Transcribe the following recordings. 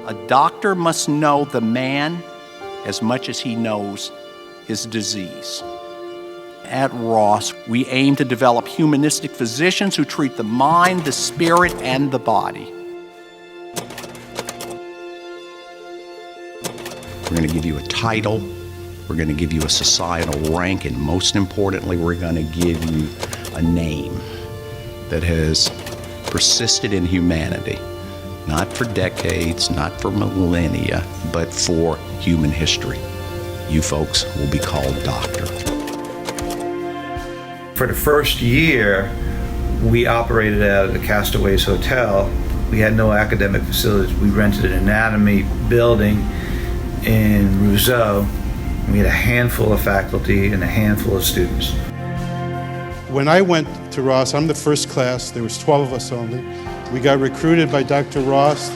A doctor must know the man as much as he knows his disease. At Ross, we aim to develop humanistic physicians who treat the mind, the spirit, and the body. We're going to give you a title, we're going to give you a societal rank, and most importantly, we're going to give you a name that has persisted in humanity, not for decades, not for millennia, but for human history. You folks will be called doctor. For the first year, we operated out of the Castaways Hotel. We had no academic facilities. We rented an anatomy building in Rousseau. We had a handful of faculty and a handful of students. When I went to Ross, I'm the first class. There was 12 of us only. We got recruited by Dr. Ross.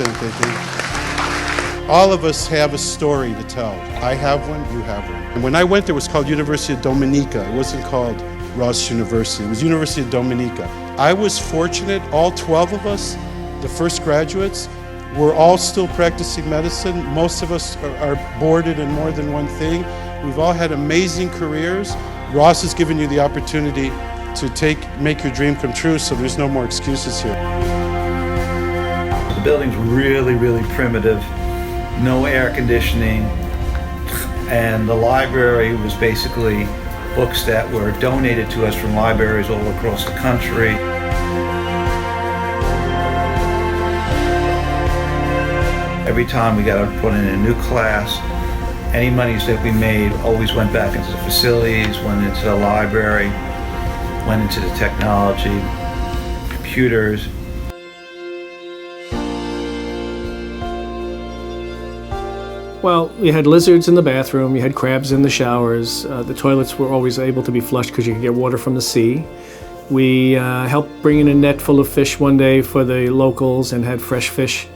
All of us have a story to tell. I have one, you have one. And when I went there, it was called University of Dominica. It wasn't called Ross University. It was University of Dominica. I was fortunate, all 12 of us, the first graduates, were all still practicing medicine. Most of us are boarded in more than one thing. We've all had amazing careers. Ross has given you the opportunity to make your dream come true, so there's no more excuses here. The building's really, really primitive, no air conditioning, and the library was basically books that were donated to us from libraries all across the country. Every time we got to put in a new class, any monies that we made always went back into the facilities, went into the library, went into the technology, computers. Well, we had lizards in the bathroom, you had crabs in the showers, the toilets were always able to be flushed because you could get water from the sea. We helped bring in a net full of fish one day for the locals and had fresh fish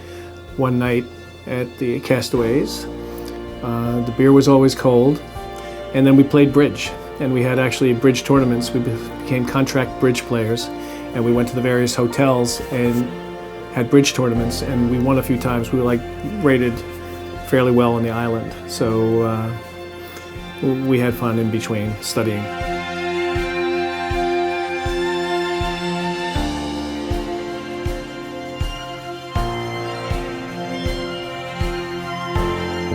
one night at the Castaways. The beer was always cold. And then we played bridge, and we had actually bridge tournaments. We became contract bridge players, and we went to the various hotels and had bridge tournaments, and we won a few times. We were rated fairly well on the island, so we had fun in between studying.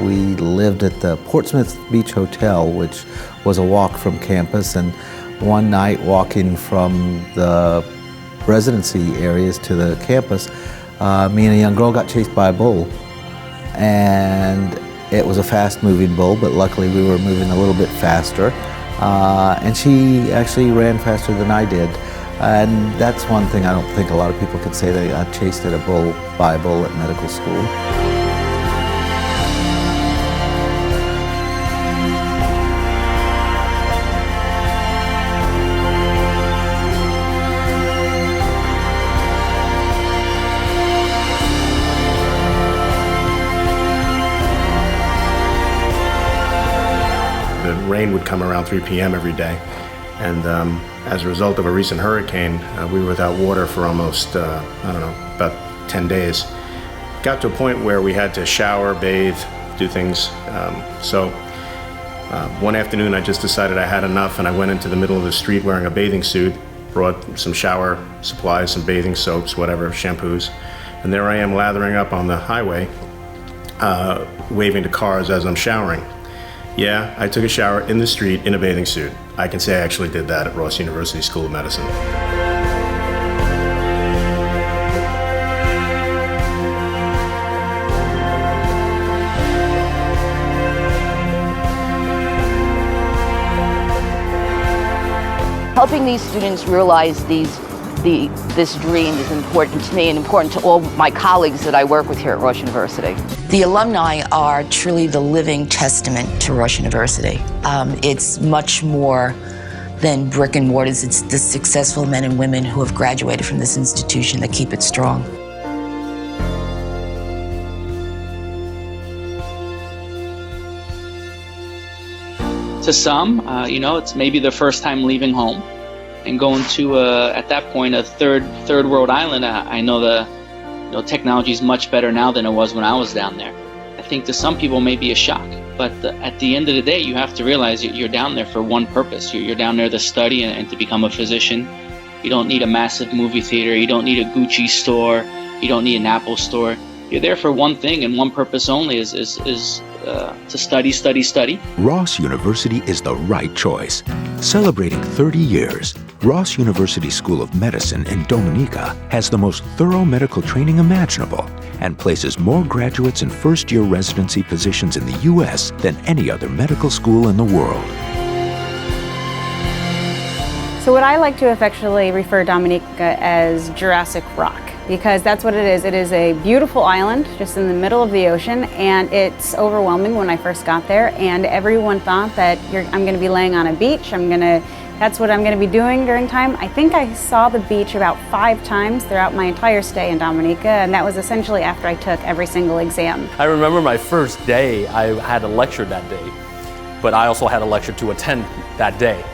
We lived at the Portsmouth Beach Hotel, which was a walk from campus, and one night walking from the residency areas to the campus, me and a young girl got chased by a bull. And it was a fast-moving bull, but luckily we were moving a little bit faster. And she actually ran faster than I did. And that's one thing I don't think a lot of people could say, they got chased by a bull at medical school. The rain would come around 3 p.m. every day, and as a result of a recent hurricane, we were without water for almost, about 10 days. Got to a point where we had to shower, bathe, do things. So one afternoon I just decided I had enough, and I went into the middle of the street wearing a bathing suit, brought some shower supplies, some bathing soaps, whatever, shampoos, and there I am lathering up on the highway, waving to cars as I'm showering. Yeah, I took a shower in the street in a bathing suit. I can say I actually did that at Ross University School of Medicine. Helping these students realize this dream is important to me and important to all my colleagues that I work with here at Ross University. The alumni are truly the living testament to Ross University. It's much more than brick and mortars. It's the successful men and women who have graduated from this institution that keep it strong. To some, it's maybe their first time leaving home and going to, at that point, a third world island. I know technology is much better now than it was when I was down there. I think to some people it may be a shock, but at the end of the day, you have to realize you're down there for one purpose. You're down there to study and to become a physician. You don't need a massive movie theater. You don't need a Gucci store. You don't need an Apple store. You're there for one thing and one purpose only is to study, study, study. Ross University is the right choice. Celebrating 30 years, Ross University School of Medicine in Dominica has the most thorough medical training imaginable and places more graduates in first-year residency positions in the U.S. than any other medical school in the world. So what I like to affectionately refer Dominica as Jurassic Rock, because that's what it is. It is a beautiful island just in the middle of the ocean, and it's overwhelming when I first got there, and everyone thought that I'm going to be laying on a beach. That's what I'm going to be doing during time. I think I saw the beach about 5 times throughout my entire stay in Dominica, and that was essentially after I took every single exam. I remember my first day, I had a lecture that day, but I also had a lecture to attend that day.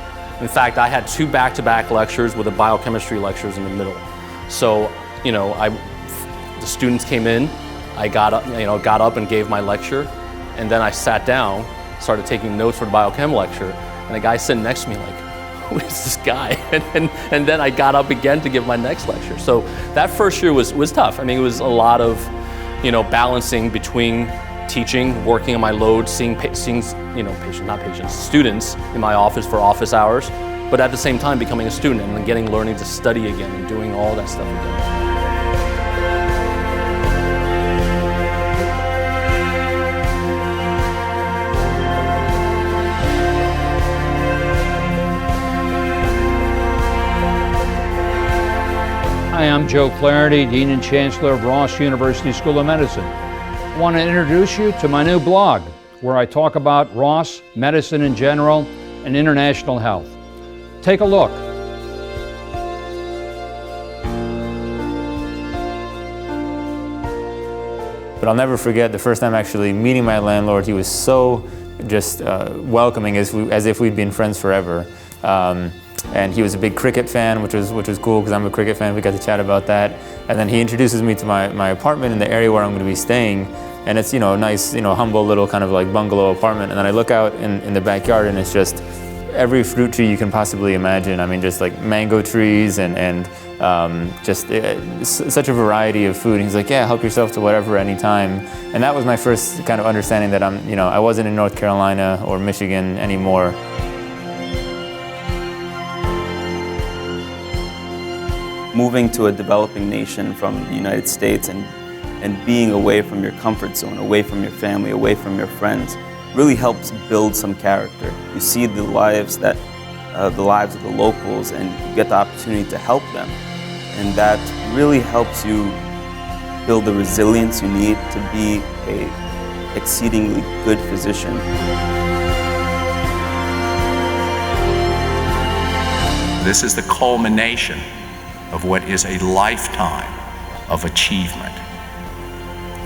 In fact, I had 2 back-to-back lectures with the biochemistry lectures in the middle. So, the students came in, I got up and gave my lecture, and then I sat down, started taking notes for the biochem lecture, and the guy sitting next to me like, who is this guy? And then I got up again to give my next lecture. So that first year was tough. I mean, it was a lot of, balancing between teaching, working on my load, seeing students in my office for office hours, but at the same time becoming a student and then learning to study again and doing all that stuff again. Hi, I'm Joe Clarity, Dean and Chancellor of Ross University School of Medicine. I want to introduce you to my new blog, where I talk about Ross, medicine in general, and international health. Take a look. But I'll never forget the first time actually meeting my landlord. He was so just welcoming, as if we'd been friends forever. And he was a big cricket fan, which was cool because I'm a cricket fan. We got to chat about that. And then he introduces me to my apartment in the area where I'm going to be staying. And it's, a nice, humble little kind of like bungalow apartment. And then I look out in the backyard and it's just every fruit tree you can possibly imagine. I mean, just like mango trees and just such a variety of food. And he's like, yeah, help yourself to whatever anytime. And that was my first kind of understanding that I wasn't in North Carolina or Michigan anymore. Moving to a developing nation from the United States and being away from your comfort zone, away from your family, away from your friends, really helps build some character. You see the lives of the locals, and you get the opportunity to help them. And that really helps you build the resilience you need to be an exceedingly good physician. This is the culmination of what is a lifetime of achievement.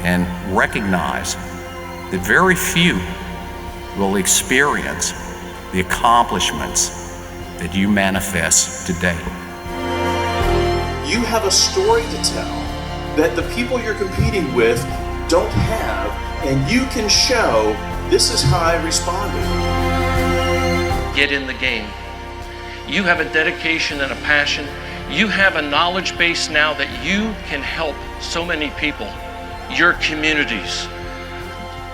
And recognize that very few will experience the accomplishments that you manifest today. You have a story to tell that the people you're competing with don't have, and you can show this is how I responded. Get in the game. You have a dedication and a passion. You have a knowledge base now that you can help so many people, your communities,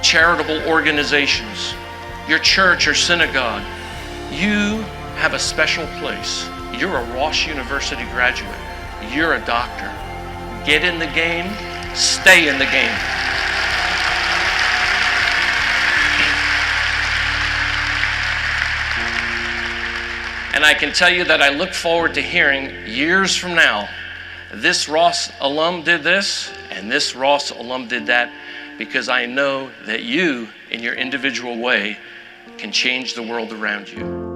charitable organizations, your church or synagogue. You have a special place. You're a Ross University graduate. You're a doctor. Get in the game, stay in the game. And I can tell you that I look forward to hearing years from now, this Ross alum did this, and this Ross alum did that, because I know that you, in your individual way, can change the world around you.